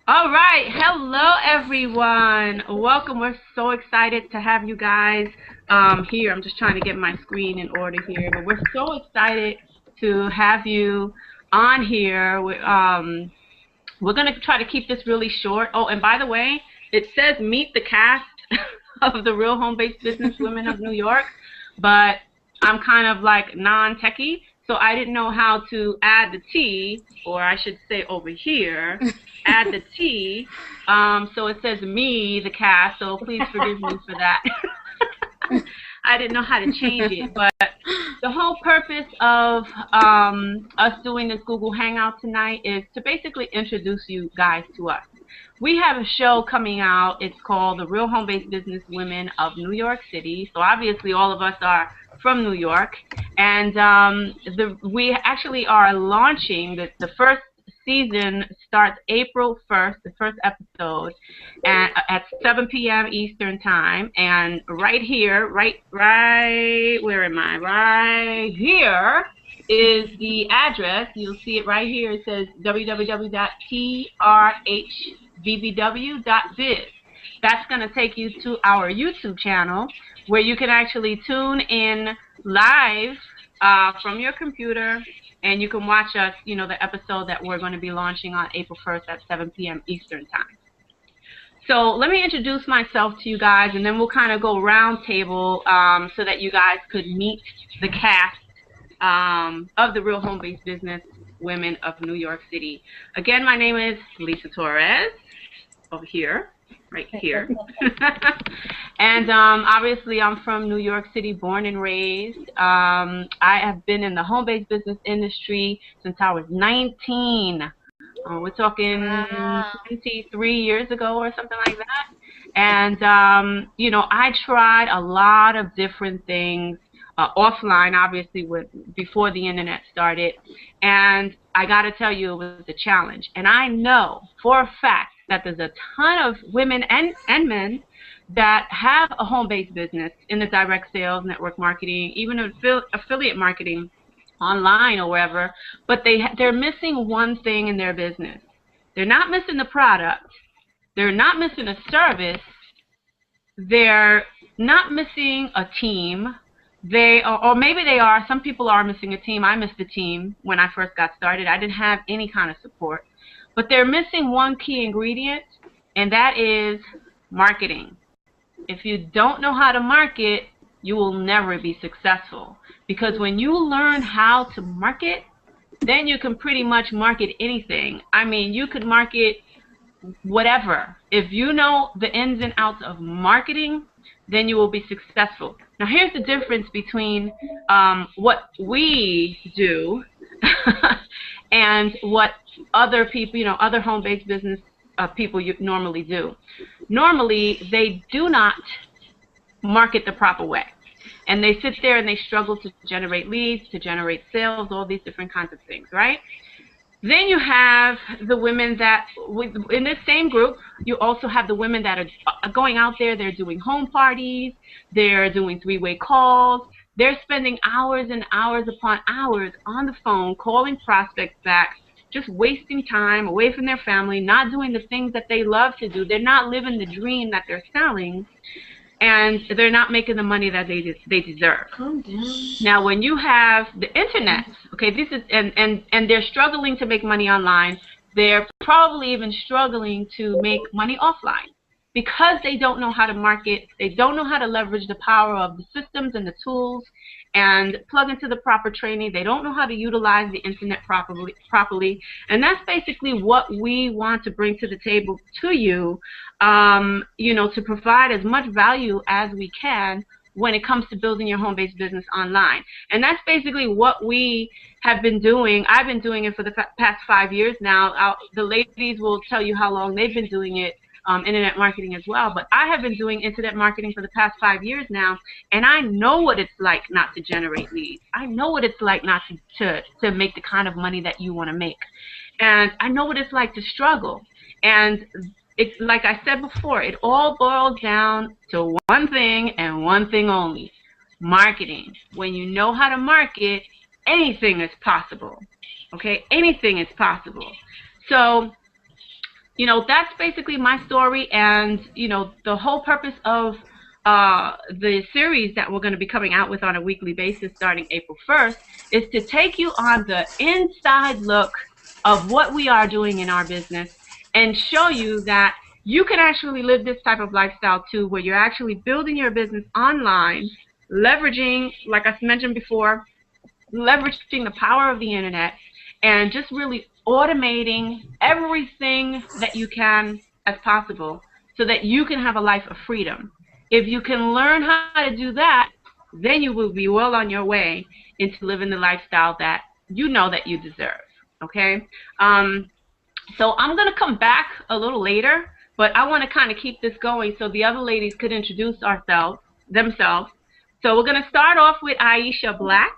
All right. Hello, everyone. Welcome. We're so excited to have you guys here. I'm just trying to get my screen in order here, but we're so excited to have you on here. We're going to try to keep this really short. Oh, and by the way, it says meet the cast of the Real Home-Based Business Women of New York, but I'm kind of like non-techie, so I didn't know how to add the T, or I should say over here, add the T. So it says me, the cast, so please forgive me for that. I didn't know how to change it, but the whole purpose of us doing this Google Hangout tonight is to basically introduce you guys to us. We have a show coming out. It's called The Real Home-Based Business Women of New York City. So obviously all of us are from New York. And we actually are launching the first season starts April 1st, the first episode, at 7 p.m. Eastern Time. And right here, where am I? Right here is the address. You'll see it right here. It says www.trhbbw.biz. That's going to take you to our YouTube channel where you can actually tune in live from your computer, and you can watch us, the episode that we're going to be launching on April 1st at 7 p.m. Eastern Time. So let me introduce myself to you guys, and then we'll kind of go round table so that you guys could meet the cast of the Real Home-Based Business Women of New York City. Again, my name is Belisa Torres, over here, right here. And obviously, I'm from New York City, born and raised. I have been in the home-based business industry since I was 19. We're talking 23 years ago or something like that. And, I tried a lot of different things. Offline, obviously, before the internet started, and I got to tell you, it was a challenge. And I know for a fact that there's a ton of women and men that have a home-based business in the direct sales, network marketing, even affiliate marketing, online or wherever, but they're missing one thing in their business. They're not missing the product. They're not missing a service. They're not missing a team. Or maybe they are. Some people are missing a team. I missed a team when I first got started. I didn't have any kind of support. But they're missing one key ingredient, and that is marketing. If you don't know how to market, you will never be successful. Because when you learn how to market, then you can pretty much market anything. I mean, you could market whatever. If you know the ins and outs of marketing, then you will be successful. Now, here's the difference between what we do and what other people, other home-based business people normally do. Normally, they do not market the proper way. And they sit there and they struggle to generate leads, to generate sales, all these different kinds of things, right? Then you have the women that, in this same group, you also have the women that are going out there, they're doing home parties, they're doing three-way calls, they're spending hours and hours upon hours on the phone, calling prospects back, just wasting time away from their family, not doing the things that they love to do. They're not living the dream that they're selling, and they're not making the money that they deserve. Calm down. Now, when you have the internet, okay, this is and they're struggling to make money online. They're probably even struggling to make money offline because they don't know how to market. They don't know how to leverage the power of the systems and the tools and plug into the proper training. They don't know how to utilize the internet properly. And that's basically what we want to bring to the table to you, to provide as much value as we can when it comes to building your home-based business online. And that's basically what we have been doing. I've been doing it for the past 5 years now. The ladies will tell you how long they've been doing it, internet marketing as well. But I have been doing internet marketing for the past 5 years now, and I know what it's like not to generate leads. I know what it's like not to make the kind of money that you want to make. And I know what it's like to struggle. And it's like I said before, it all boils down to one thing and one thing only: marketing. When you know how to market, anything is possible. Okay, anything is possible. So that's basically my story, and the whole purpose of the series that we're going to be coming out with on a weekly basis starting April 1st is to take you on the inside look of what we are doing in our business and show you that you can actually live this type of lifestyle too, where you're actually building your business online, leveraging, like I mentioned before, leveraging the power of the internet and just really automating everything that you can as possible so that you can have a life of freedom. If you can learn how to do that, then you will be well on your way into living the lifestyle that you know that you deserve. Okay? So I'm going to come back a little later, but I want to kind of keep this going so the other ladies could introduce themselves. So we're going to start off with Aisha Black.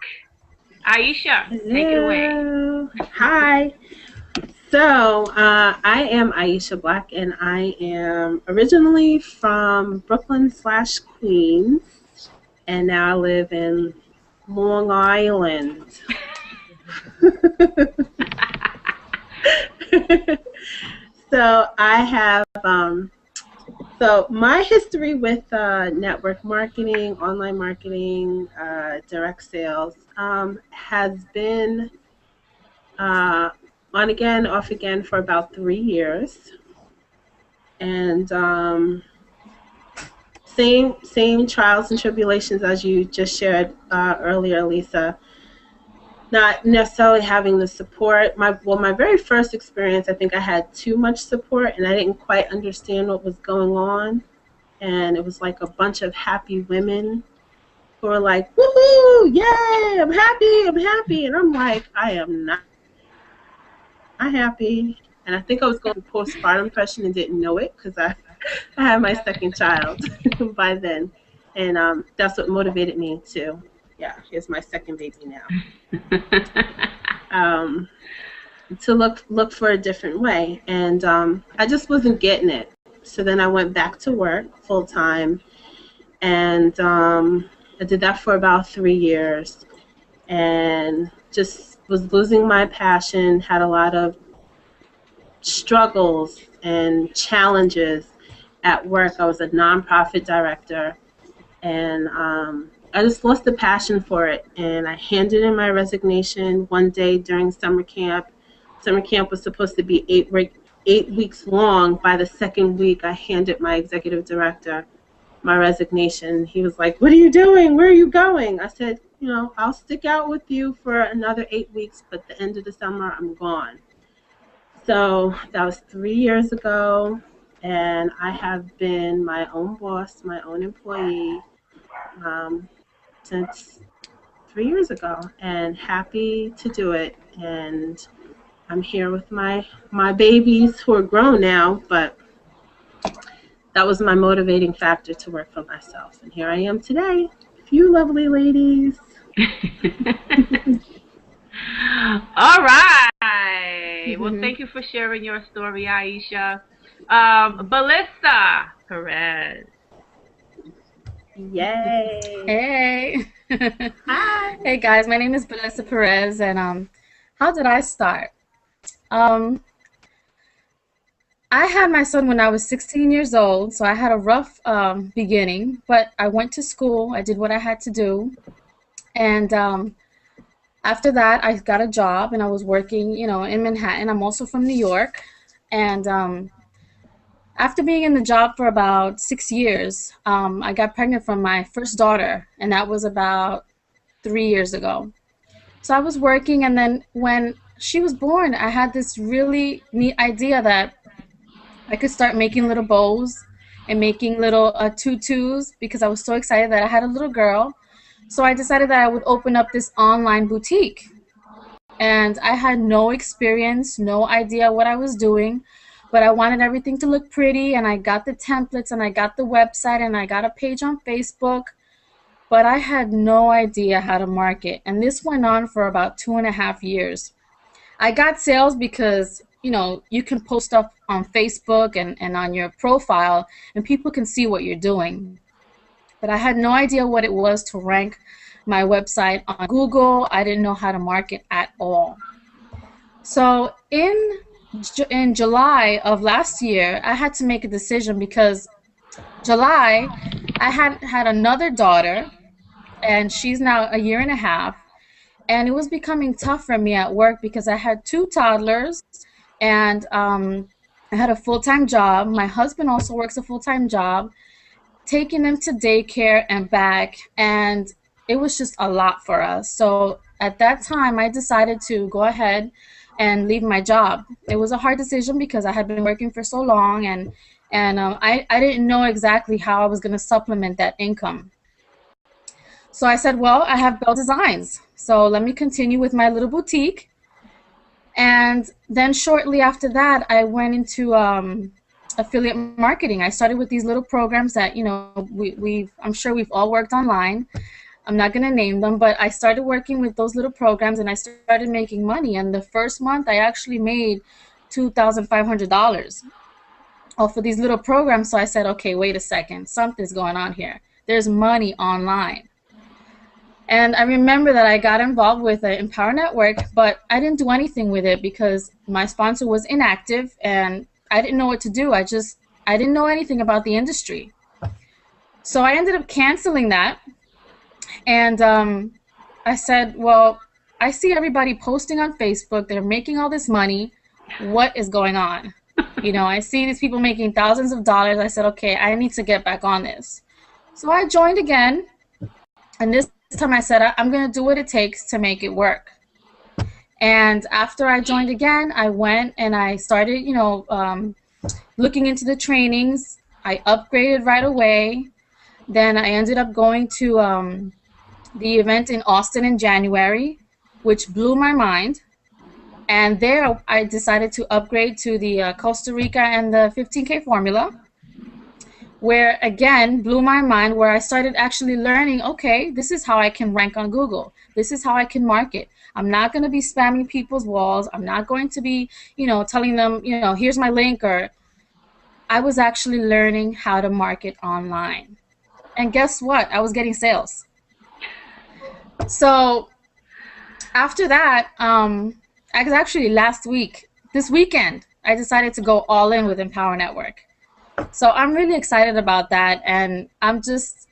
Aisha, Hello. take it away. Hi. So I am Aisha Black, and I am originally from Brooklyn/Queens, and now I live in Long Island. So I have so my history with network marketing, online marketing, direct sales has been on again, off again for about 3 years, and same trials and tribulations as you just shared earlier, Lisa. Not necessarily having the support. My very first experience, I think I had too much support, and I didn't quite understand what was going on. And it was like a bunch of happy women who were like, "Woohoo! Yay! I'm happy!" And I'm like, I am not happy. And I think I was going through postpartum depression and didn't know it because I had my second child by then, and that's what motivated me to. Yeah, here's my second baby now. To look for a different way, and I just wasn't getting it. So then I went back to work full time, and I did that for about 3 years, and just was losing my passion. Had a lot of struggles and challenges at work. I was a nonprofit director, and I just lost the passion for it, and I handed in my resignation one day during summer camp. Summer camp was supposed to be 8 weeks long. By the second week, I handed my executive director my resignation. He was like, "What are you doing? Where are you going?" I said, "I'll stick out with you for another 8 weeks, but at the end of the summer, I'm gone." So that was 3 years ago, and I have been my own boss, my own employee, since 3 years ago, and happy to do it. And I'm here with my babies who are grown now, but that was my motivating factor to work for myself. And here I am today, you lovely ladies. All right. Well, thank you for sharing your story, Aisha. Belisa Perez. Yay. Hey. Hi. Hey guys, my name is Belisa Perez, and how did I start? I had my son when I was 16 years old, so I had a rough beginning, but I went to school, I did what I had to do, and after that I got a job, and I was working, in Manhattan. I'm also from New York, and after being in the job for about 6 years, I got pregnant from my first daughter, and that was about 3 years ago. So I was working, and then when she was born, I had this really neat idea that I could start making little bows and making little tutus, because I was so excited that I had a little girl. So I decided that I would open up this online boutique. And I had no experience, no idea what I was doing, but I wanted everything to look pretty, and I got the templates, and I got the website, and I got a page on Facebook, but I had no idea how to market. And this went on for about 2.5 years. I got sales because, you can post stuff on Facebook and on your profile, and people can see what you're doing. But I had no idea what it was to rank my website on Google. I didn't know how to market at all. So in in July of last year, I had to make a decision because July, I had another daughter, and she's now a year and a half. And it was becoming tough for me at work because I had two toddlers, and I had a full-time job. My husband also works a full-time job, taking them to daycare and back, and it was just a lot for us. So at that time, I decided to go ahead and leave my job. It was a hard decision because I had been working for so long, and I didn't know exactly how I was going to supplement that income. So I said, well, I have Bell Designs, so let me continue with my little boutique. And then shortly after that, I went into affiliate marketing. I started with these little programs that, I'm sure we've all worked online. I'm not going to name them, but I started working with those little programs, and I started making money. And the first month, I actually made $2,500 off of these little programs. So I said, okay, wait a second, something's going on here. There's money online. And I remember that I got involved with the Empower Network, but I didn't do anything with it because my sponsor was inactive and I didn't know what to do. I didn't know anything about the industry. So I ended up canceling that. And I said, well, I see everybody posting on Facebook. They're making all this money. What is going on? I see these people making thousands of dollars. I said, okay, I need to get back on this. So I joined again. And this time I said, I'm going to do what it takes to make it work. And after I joined again, I went and I started, looking into the trainings. I upgraded right away. Then I ended up going to the event in Austin in January, which blew my mind. And there I decided to upgrade to the Costa Rica and the 15K formula, where again blew my mind, where I started actually learning, okay, this is how I can rank on Google. This is how I can market. I'm not going to be spamming people's walls. I'm not going to be, telling them, here's my link. Or I was actually learning how to market online. And guess what? I was getting sales. So after that, actually this weekend, I decided to go all in with Empower Network. So I'm really excited about that, and I'm just,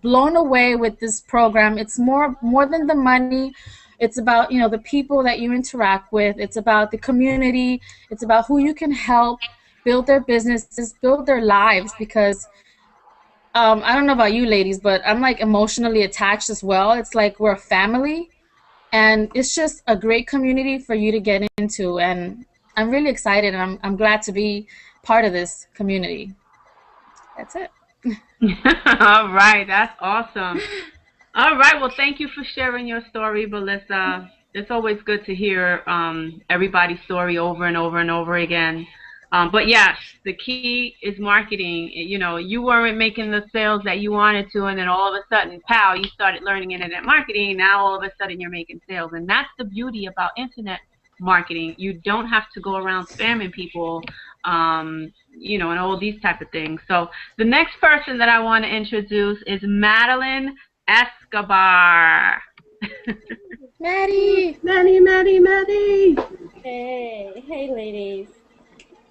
blown away with this program. It's more than the money. It's about, the people that you interact with. It's about the community. It's about who you can help build their businesses, build their lives, because I don't know about you ladies, but I'm like emotionally attached as well. It's like we're a family, and it's just a great community for you to get into, and I'm really excited, and I'm glad to be part of this community. That's it. All right, that's awesome. All right, well, thank you for sharing your story, Belisa. It's always good to hear everybody's story over and over and over again. But yes, the key is marketing. You weren't making the sales that you wanted to, and then all of a sudden, pow, you started learning internet marketing. Now all of a sudden you're making sales. And that's the beauty about internet marketing. You don't have to go around spamming people, and all these type of things. So the next person that I want to introduce is Madeline Escobar. Maddie! Hey, ladies.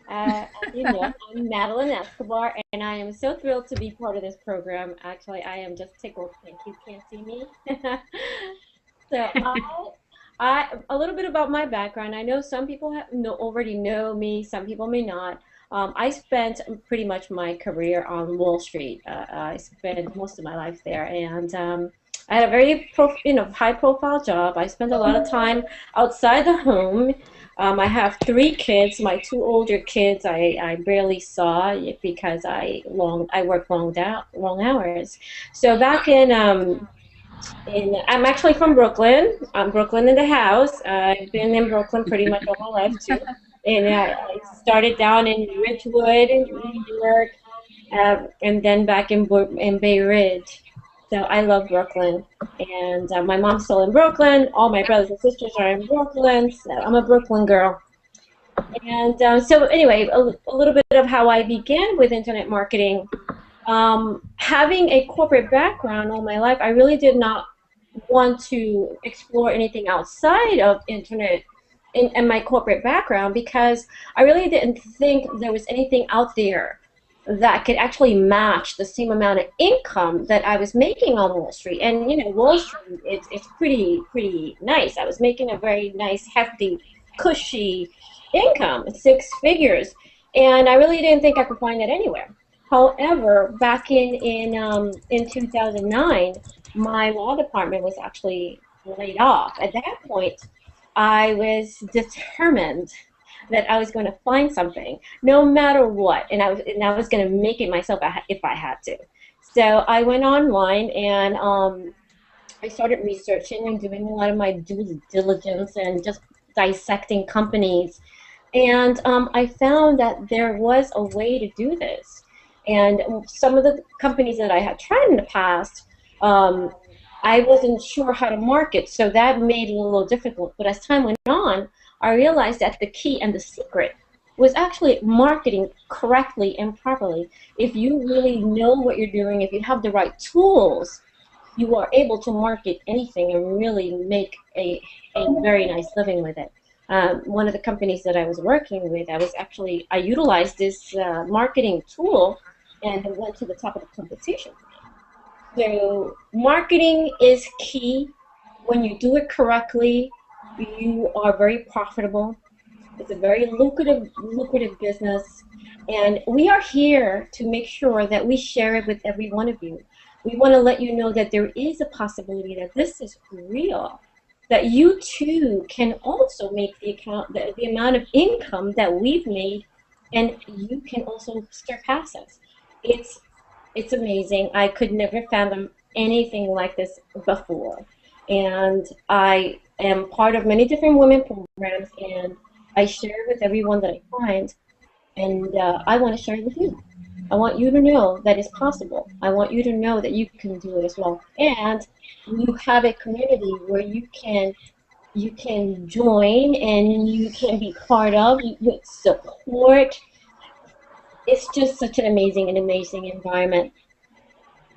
As you know, I'm Madeline Escobar, and I am so thrilled to be part of this program. Actually, I am just tickled. Thank you. Can't see me. So, a little bit about my background. I know some people already know me. Some people may not. I spent pretty much my career on Wall Street. I spent most of my life there, and I had a very high-profile job. I spent a lot of time outside the home. I have 3 kids. My 2 older kids I barely saw because I work long hours. So back I'm actually from Brooklyn. I'm Brooklyn in the house. I've been in Brooklyn pretty much all my life too. And I started down in Ridgewood, New York, and then back in Bay Ridge. So I love Brooklyn, and my mom's still in Brooklyn. All my brothers and sisters are in Brooklyn, so I'm a Brooklyn girl. And so anyway, a little bit of how I began with internet marketing. Having a corporate background all my life, I really did not want to explore anything outside of internet in my corporate background because I really didn't think there was anything out there that could actually match the same amount of income that I was making on Wall Street. And you know, Wall Street, it's pretty nice. I was making a very nice, hefty, cushy income, 6 figures, and I really didn't think I could find it anywhere. However, back in 2009, my law department was actually laid off. At that point, I was determined that I was going to find something, no matter what, and I was going to make it myself if I had to. So I went online and I started researching and doing a lot of my due diligence and just dissecting companies, and I found that there was a way to do this. And some of the companies that I had tried in the past, I wasn't sure how to market, so that made it a little difficult. But as time went on, I realized that the key and the secret was actually marketing correctly and properly. If you really know what you're doing, if you have the right tools, you are able to market anything and really make a very nice living with it. One of the companies that I was working with, I utilized this marketing tool and it went to the top of the competition. So marketing is key. When you do it correctly, you are very profitable. It's a very lucrative business, and we are here to make sure that we share it with every one of you. We want to let you know that there is a possibility that this is real, that you too can also make the amount of income that we've made, and you can also surpass us. It's amazing. I could never fathom anything like this before. And I am part of many different women programs, and I share with everyone that I find, and I want to share it with you. I want you to know that it's possible. I want you to know that you can do it as well. And you have a community where you can join and you can be part of with support. It's just such an amazing environment,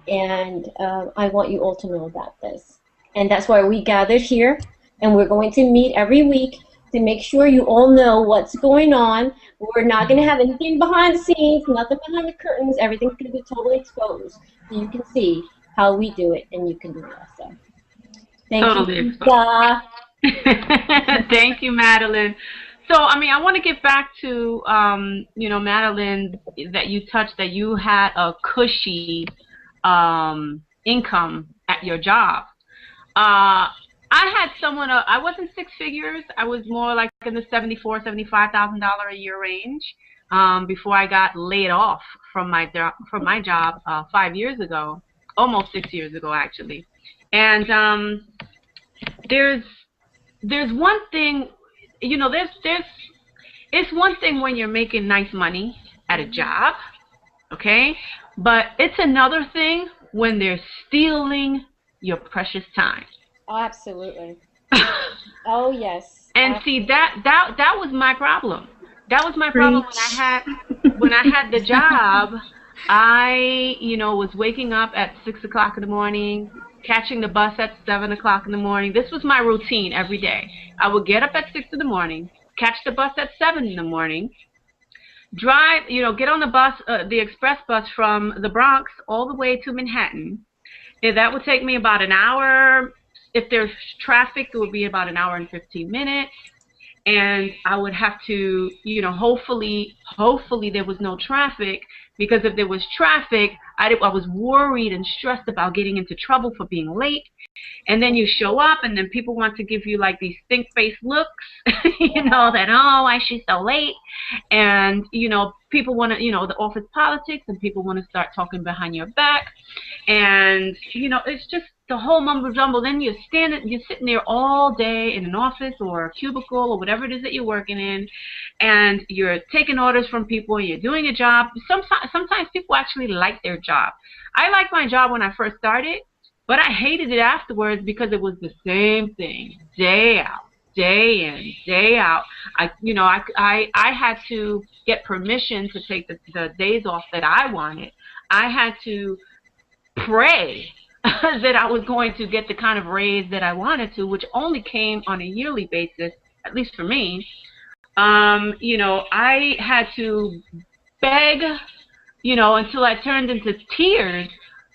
and I want you all to know about this. And that's why we gathered here, and we're going to meet every week to make sure you all know what's going on. We're not going to have anything behind the scenes, nothing behind the curtains. Everything's going to be totally exposed, so you can see how we do it, and you can do it also. Thank you. Thank you, Madeline. So, I mean, I want to get back to, you know, Madeline, that you touched that you had a cushy income at your job. I had someone, I wasn't 6 figures. I was more like in the $74,000, $75,000 a year range before I got laid off from my job 5 years ago, almost 6 years ago, actually. And there's one thing. You know, it's one thing when you're making nice money at a job, okay? But it's another thing when they're stealing your precious time. Oh, absolutely. Oh, yes. And absolutely. see, that was my problem. That was my problem when I had the job. I, you know, was waking up at 6 o'clock in the morning, catching the bus at 7 o'clock in the morning. This was my routine every day. I would get up at 6 in the morning, catch the bus at 7 in the morning, drive, you know, get on the bus, the express bus from the Bronx all the way to Manhattan. And that would take me about an hour. If there's traffic, it would be about an hour and 15 minutes. And I would have to, you know, hopefully there was no traffic, because if there was traffic, I was worried and stressed about getting into trouble for being late. And then you show up, and then people want to give you like these stink-faced looks, you know, that, oh, why she's so late? And, you know, people want to, you know, the office politics, and people want to start talking behind your back. And, you know, it's just the whole mumbo jumbo. Then you're sitting there all day in an office or a cubicle or whatever it is that you're working in, and you're taking orders from people, and you're doing a job. Sometimes people actually like their job. I liked my job when I first started, but I hated it afterwards because it was the same thing, day out, day in, day out. I had to get permission to take the days off that I wanted. I had to pray that I was going to get the kind of raise that I wanted to, which only came on a yearly basis at least for me, I had to beg, until I turned into tears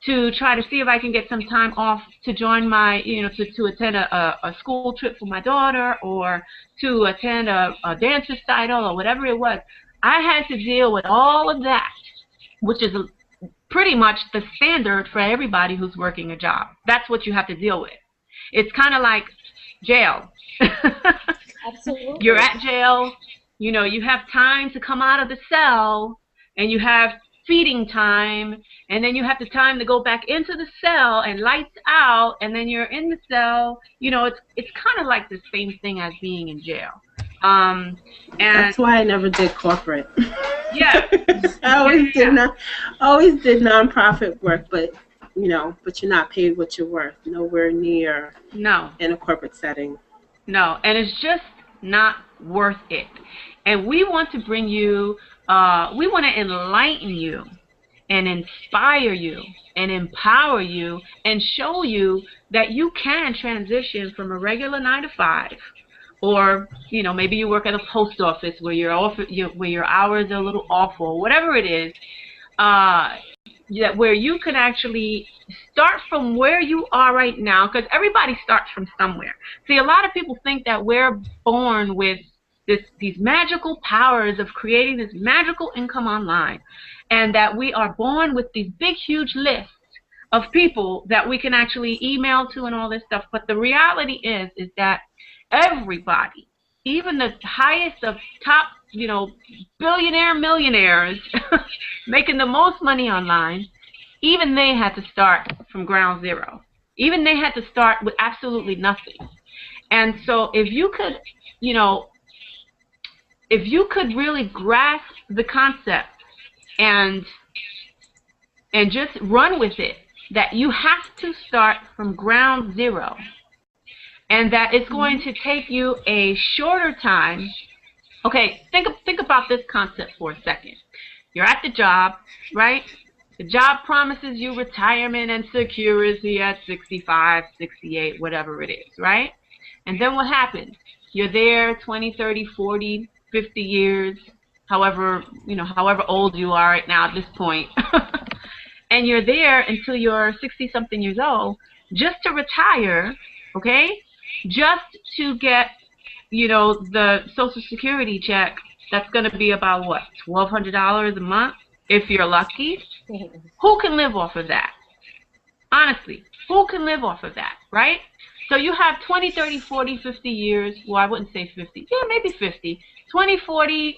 to try to see if I can get some time off to join my, to attend a school trip for my daughter, or to attend a dance recital, or whatever it was. I had to deal with all of that, which is pretty much the standard for everybody who's working a job. That's what you have to deal with. It's kind of like jail. Absolutely. You're at jail, you have time to come out of the cell, and you have feeding time, and then you have the time to go back into the cell, and lights out, and then you're in the cell. It's kind of like the same thing as being in jail. And that's why I never did corporate. Yeah. I always did nonprofit work, but you're not paid what you're worth. Nowhere near. No. In a corporate setting. No, and it's just not worth it. And we want to bring you, we want to enlighten you and inspire you and empower you and show you that you can transition from a regular 9-to-5, or maybe you work at a post office where where your hours are a little awful, whatever it is, where you can actually start from where you are right now, because everybody starts from somewhere. See, a lot of people think that we're born with these magical powers of creating this magical income online, and that we are born with these big, huge lists of people that we can actually email to and all this stuff. But the reality is that everybody, even the highest of top, millionaires making the most money online, even they had to start from ground zero. Even they had to start with absolutely nothing. And so if you could, really grasp the concept and just run with it, that you have to start from ground zero, and that it's going to take you a shorter time. Okay, think about this concept for a second. You're at the job, right? The job promises you retirement and security at 65, 68, whatever it is, right? And then what happens? You're there 20, 30, 40, 50 years, however old you are right now at this point. And you're there until you're 60-something years old, just to retire, okay? Just to get, the Social Security check that's going to be about, what, $1,200 a month, if you're lucky? Who can live off of that? Honestly, who can live off of that, right? So you have 20, 30, 40, 50 years. Well, I wouldn't say 50. Yeah, maybe 50. 20, 40,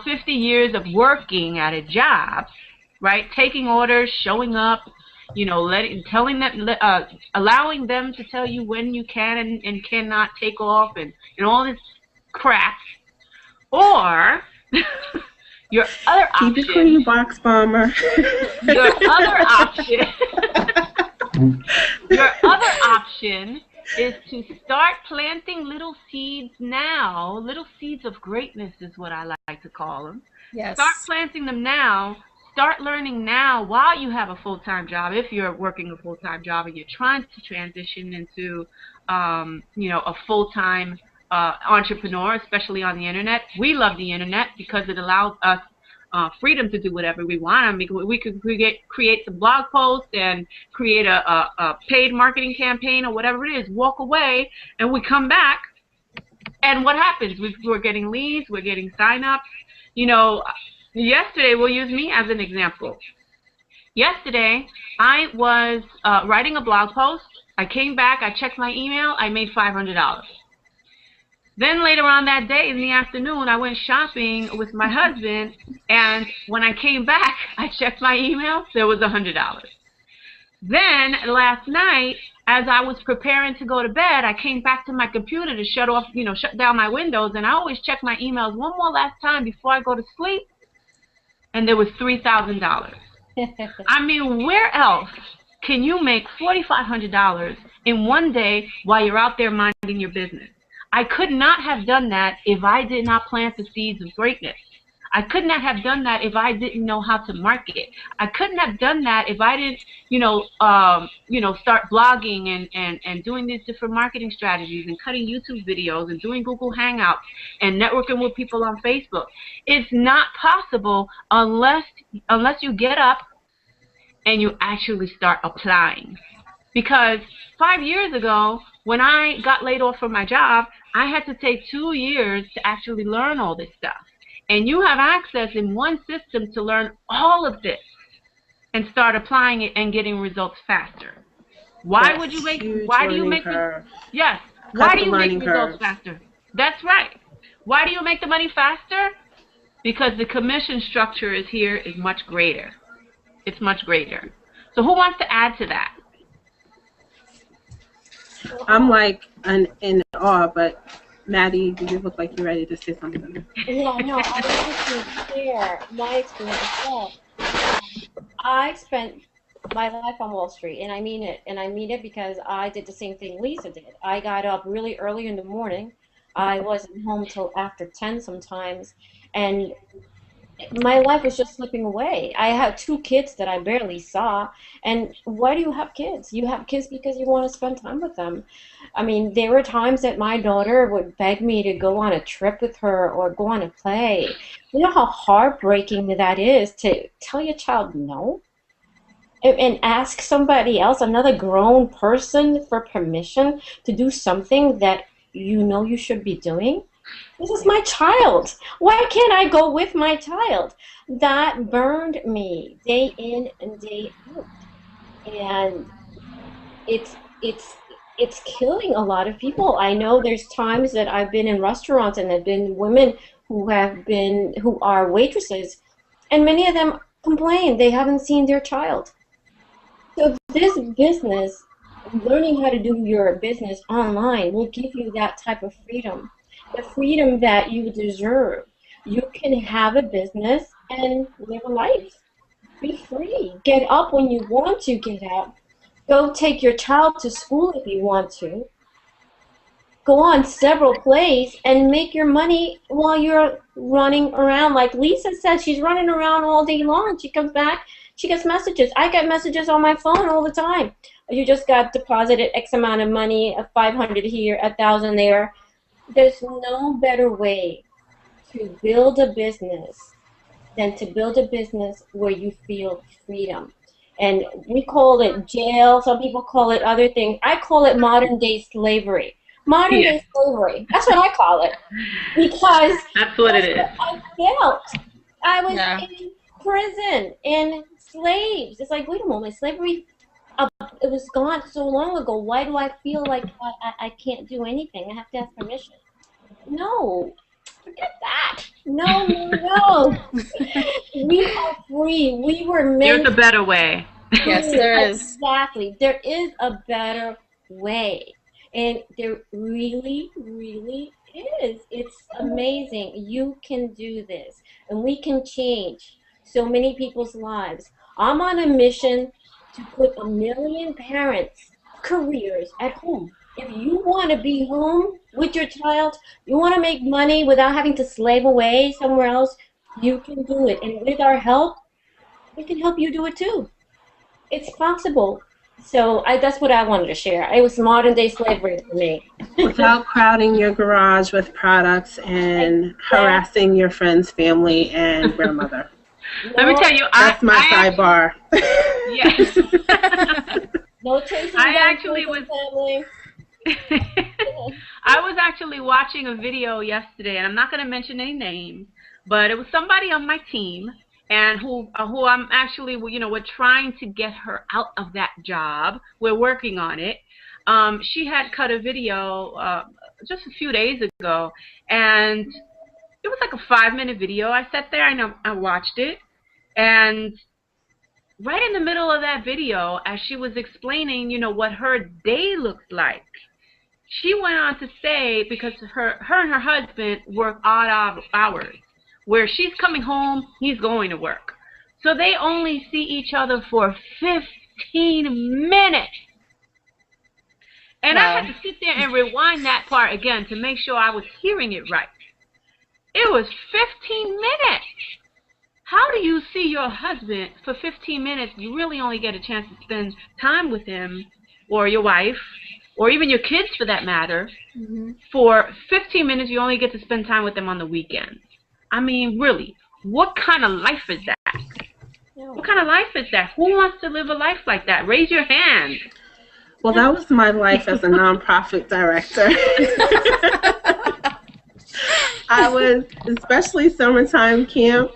50 years of working at a job, right? Taking orders, showing up, allowing them to tell you when you can and cannot take off, and all this crap. Or your other option. Keep it clean, box bomber. Your other option. Your other option is to start planting little seeds now. Little seeds of greatness is what I like to call them. Yes. Start planting them now. Start learning now while you have a full-time job. If you're working a full-time job and you're trying to transition into, a full-time entrepreneur, especially on the internet. We love the internet because it allows us freedom to do whatever we want. I mean, we could create some blog posts and create a paid marketing campaign or whatever it is, walk away, and we come back, and what happens? We're getting leads, we're getting sign-ups. Yesterday, we'll use me as an example. Yesterday, I was writing a blog post. I came back, I checked my email, I made $500. Then later on that day in the afternoon, I went shopping with my husband, and when I came back, I checked my email, there was $100. Then last night, as I was preparing to go to bed, I came back to my computer to shut down my windows, and I always check my emails one more last time before I go to sleep, and there was $3,000. I mean, where else can you make $4,500 in one day while you're out there minding your business? I could not have done that if I did not plant the seeds of greatness. I could not have done that if I didn't know how to market. I couldn't have done that if I didn't, start blogging and doing these different marketing strategies and cutting YouTube videos and doing Google Hangouts and networking with people on Facebook. It's not possible unless you get up and you actually start applying. Because 5 years ago, when I got laid off from my job, I had to take 2 years to actually learn all this stuff. And you have access in one system to learn all of this and start applying it and getting results faster. Why would you make? Why do you make? Yes. Why do you make results faster? That's right. Why do you make the money faster? Because the commission structure is much greater. It's much greater. So who wants to add to that? I'm like in awe, but Maddie, you look like you're ready to say something. Yeah, no, I wanted to share my experience as well. I spent my life on Wall Street, and I mean it. And I mean it because I did the same thing Lisa did. I got up really early in the morning. I wasn't home till after 10 sometimes, and my life was just slipping away. I had 2 kids that I barely saw. And why do you have kids? You have kids because you want to spend time with them. I mean, there were times that my daughter would beg me to go on a trip with her or go on a play. You know how heartbreaking that is to tell your child no? And ask somebody else, another grown person, for permission to do something that you know you should be doing? This is my child. Why can't I go with my child? That burned me day in and day out. And it's killing a lot of people. I know there's times that I've been in restaurants and there've been women who are waitresses, and many of them complain they haven't seen their child. So this business, learning how to do your business online, will give you that type of freedom. The freedom that you deserve. You can have a business and live a life. Be free. Get up when you want to get up. Go take your child to school if you want to. Go on several plays and make your money while you're running around. Like Lisa said, she's running around all day long. She comes back, she gets messages. I get messages on my phone all the time. You just got deposited X amount of money, 500 here, 1,000 there. There's no better way to build a business than to build a business where you feel freedom. And we call it jail. Some people call it other things. I call it modern day slavery. Modern day slavery. That's what I call it. Because that's what it is. I felt. I was in prison, in slaves. It's like, wait a moment, slavery, it was gone so long ago. Why do I feel like I can't do anything? I have to ask permission. No, forget that. No. We are free. We were meant. There's a better way. Yes, there is. Exactly. There is a better way. And there really, really is. It's amazing. You can do this. And we can change so many people's lives. I'm on a mission to put 1 million parents' careers at home. If you want to be home with your child, you want to make money without having to slave away somewhere else, you can do it. And with our help, we can help you do it too. It's possible. So that's what I wanted to share. It was modern day slavery for me. Without crowding your garage with products and harassing your friend's family and grandmother. Let me tell you, that's my sidebar. Yes. No chasing I actually was. Family. I was actually watching a video yesterday, and I'm not going to mention any names, but it was somebody on my team, and who I'm actually, we're trying to get her out of that job. We're working on it. She had cut a video just a few days ago, and it was like a 5-minute video. I sat there and I watched it, and right in the middle of that video, as she was explaining, what her day looked like, she went on to say, because her and her husband work odd hours, where she's coming home, he's going to work. So they only see each other for 15 minutes. And I had to sit there and rewind that part again to make sure I was hearing it right. It you is 15 minutes. How do you see your husband for 15 minutes? You really only get a chance to spend time with him, or your wife, or even your kids for that matter. For 15 minutes, you only get to spend time with them on the weekends. I mean, really, what kind of life is that? What kind of life is that? Who wants to live a life like that? Raise your hand. Well, that was my life as a nonprofit director. I was, especially summertime camp,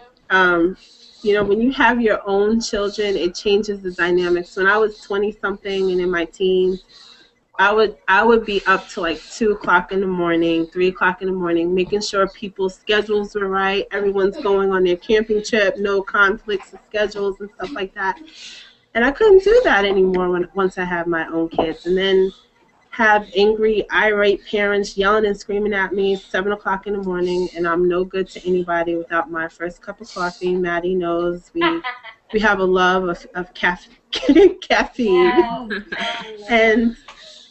you know, when you have your own children, it changes the dynamics. When I was 20-something and in my teens, I would be up to like 2 o'clock in the morning, 3 o'clock in the morning, making sure people's schedules were right, everyone's going on their camping trip, no conflicts of schedules and stuff like that. And I couldn't do that anymore once I had my own kids. And then have angry, irate parents yelling and screaming at me 7 o'clock in the morning, and I'm no good to anybody without my first cup of coffee. Maddie knows we have a love of caffeine. And,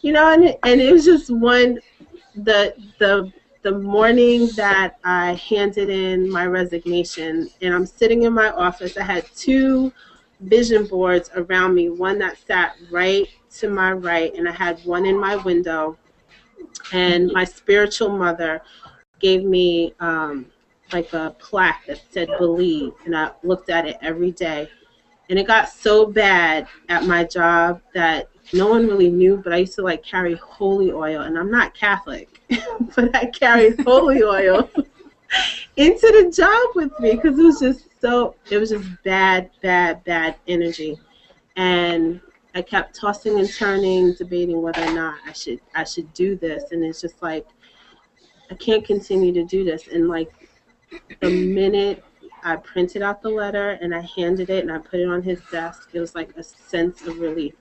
you know, and it was just the morning that I handed in my resignation, and I'm sitting in my office. I had 2 vision boards around me, one that sat right to my right, and I had one in my window. And my spiritual mother gave me like a plaque that said "Believe," and I looked at it every day. And it got so bad at my job that no one really knew, but I used to like carry holy oil, and I'm not Catholic, but I carried holy oil into the job with me because it was just bad energy. And I kept tossing and turning, debating whether or not I should do this. And it's just like, I can't continue to do this. And like the minute I printed out the letter and I handed it and I put it on his desk, it was like a sense of relief.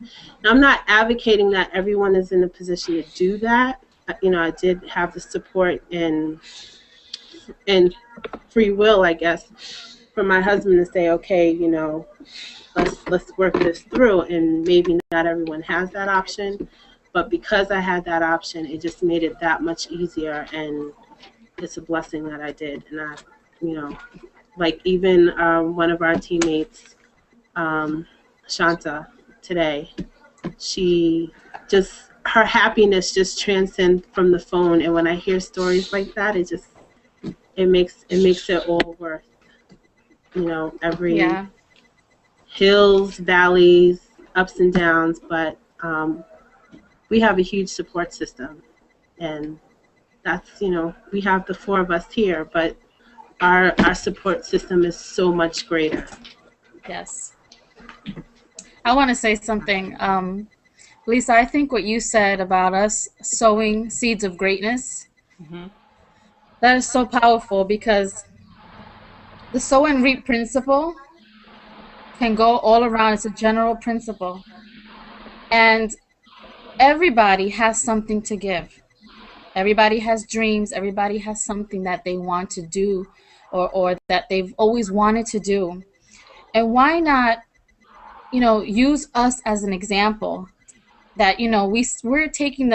Now, I'm not advocating that everyone is in a position to do that. You know, I did have the support and free will, I guess, for my husband to say, okay, you know, let's work this through. And maybe not everyone has that option, but because I had that option, it just made it that much easier. And it's a blessing that I did. And I, you know, like even one of our teammates, Shanta, today, her happiness just transcends from the phone. And when I hear stories like that, it makes it all worth, you know, every hills, valleys, ups and downs. But we have a huge support system, and that's, you know, we have the 4 of us here, but our support system is so much greater. Yes. I want to say something. Lisa, I think what you said about us sowing seeds of greatness, that is so powerful, because the sow and reap principle can go all around. It's a general principle. And everybody has something to give. Everybody has dreams. Everybody has something that they want to do, or that they've always wanted to do. And why not, you know, use us as an example that, you know, we're taking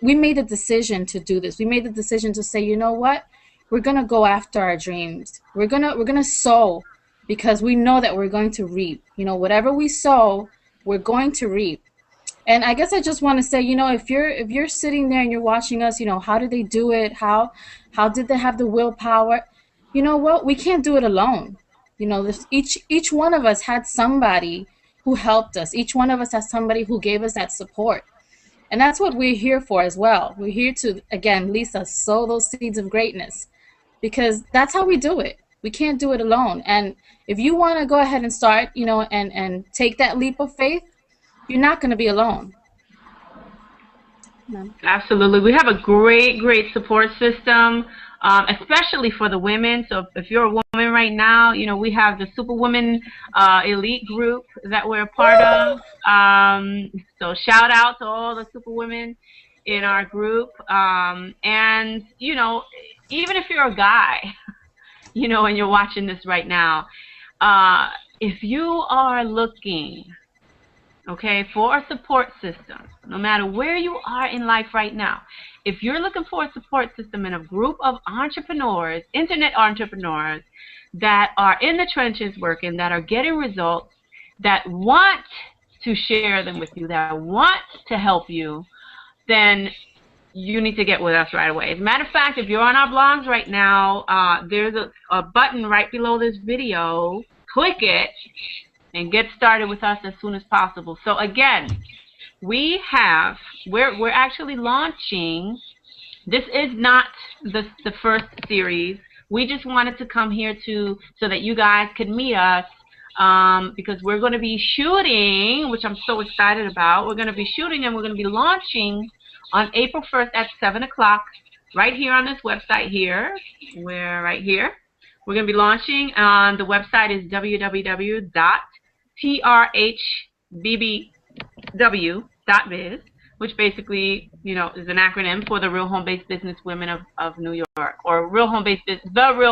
we made a decision to do this. We made the decision to say, you know what? We're going to go after our dreams. We're going to sow, because we know that we're going to reap. You know, whatever we sow, we're going to reap. And I guess I just want to say, you know, if you're sitting there and you're watching us, you know, how did they do it? How did they have the willpower? You know what? We can't do it alone. You know, each one of us had somebody who helped us. Each one of us has somebody who gave us that support. And that's what we're here for as well. We're here to, again, Lisa, sow those seeds of greatness, because that's how we do it. We can't do it alone. And if you want to go ahead and start, you know, and take that leap of faith, you're not going to be alone. No. Absolutely. We have a great support system, especially for the women. So if you're a woman right now, you know, we have the Superwoman Elite group that we're a part of. So shout out to all the Superwomen in our group. And, you know, even if you're a guy, you know, and you're watching this right now, if you are looking okay, for a support system, no matter where you are in life right now. If you're looking for a support system in a group of entrepreneurs, internet entrepreneurs, that are in the trenches working, that are getting results, that want to share them with you, that want to help you, then you need to get with us right away. As a matter of fact, if you're on our blogs right now, there's a button right below this video. Click it and get started with us as soon as possible. So again, we're actually launching. This is not the first series. We just wanted to come here so that you guys could meet us, because we're going to be shooting, which I'm so excited about. We're going to be shooting and we're going to be launching on April 1st at 7 o'clock right here on this website here. We're right here. We're going to be launching. The website is www.trhbbw.biz, which basically, is an acronym for the Real Home-Based Business Women of New York, or the Real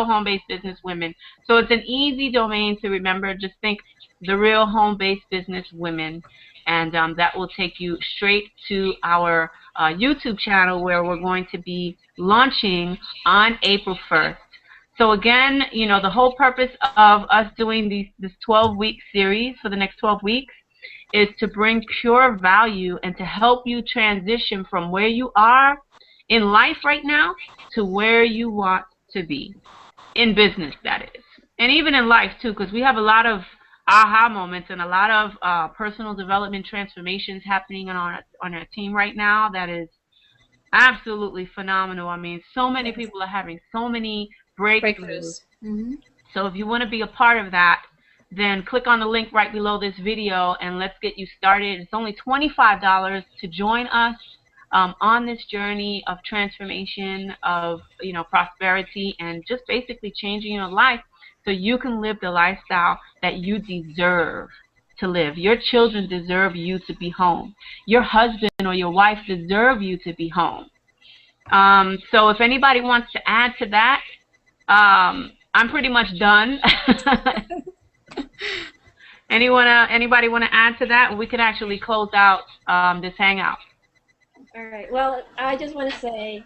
Home-Based Business Women. So it's an easy domain to remember. Just think the Real Home-Based Business Women, and that will take you straight to our YouTube channel, where we're going to be launching on April 1st. So again, the whole purpose of us doing this 12-week series for the next 12 weeks is to bring pure value and to help you transition from where you are in life right now to where you want to be. In business, that is. And even in life, too, because we have a lot of aha moments and a lot of personal development transformations happening on our team right now that is absolutely phenomenal. I mean, so many people are having so many breakthroughs. Mm-hmm. So if you want to be a part of that, then click on the link right below this video and let's get you started. It's only $25 to join us on this journey of transformation, of prosperity, and just basically changing your life so you can live the lifestyle that you deserve to live. Your children deserve you to be home. Your husband or your wife deserve you to be home. So if anybody wants to add to that, I'm pretty much done. Anybody want to add to that? We could actually close out this hangout. All right. Well, I just want to say,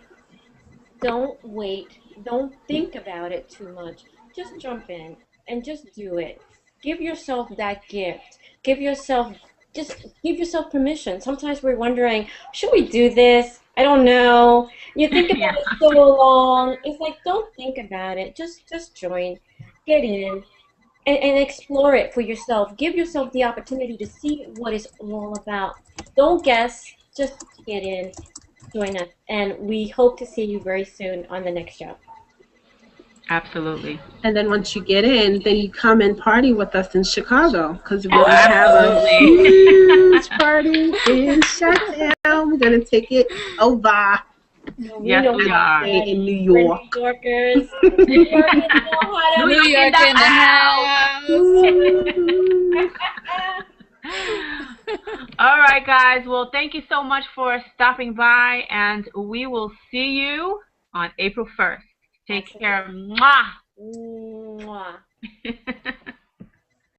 don't wait. Don't think about it too much. Just jump in and just do it. Give yourself that gift. Just give yourself permission. Sometimes we're wondering, should we do this? I don't know. You think about it so long. It's like, don't think about it. Just join. Get in. And explore it for yourself. Give yourself the opportunity to see what it's all about. Don't guess. Just get in. Join us. And we hope to see you very soon on the next show. Absolutely. And then once you get in, then you come and party with us in Chicago, because we're going to have a huge party in Chi-Town. We're going to take it over. Yes, we are. In New York. We're New Yorkers. New York in the house. All right, guys. Well, thank you so much for stopping by, and we will see you on April 1st. Take care. Mwah. Mwah.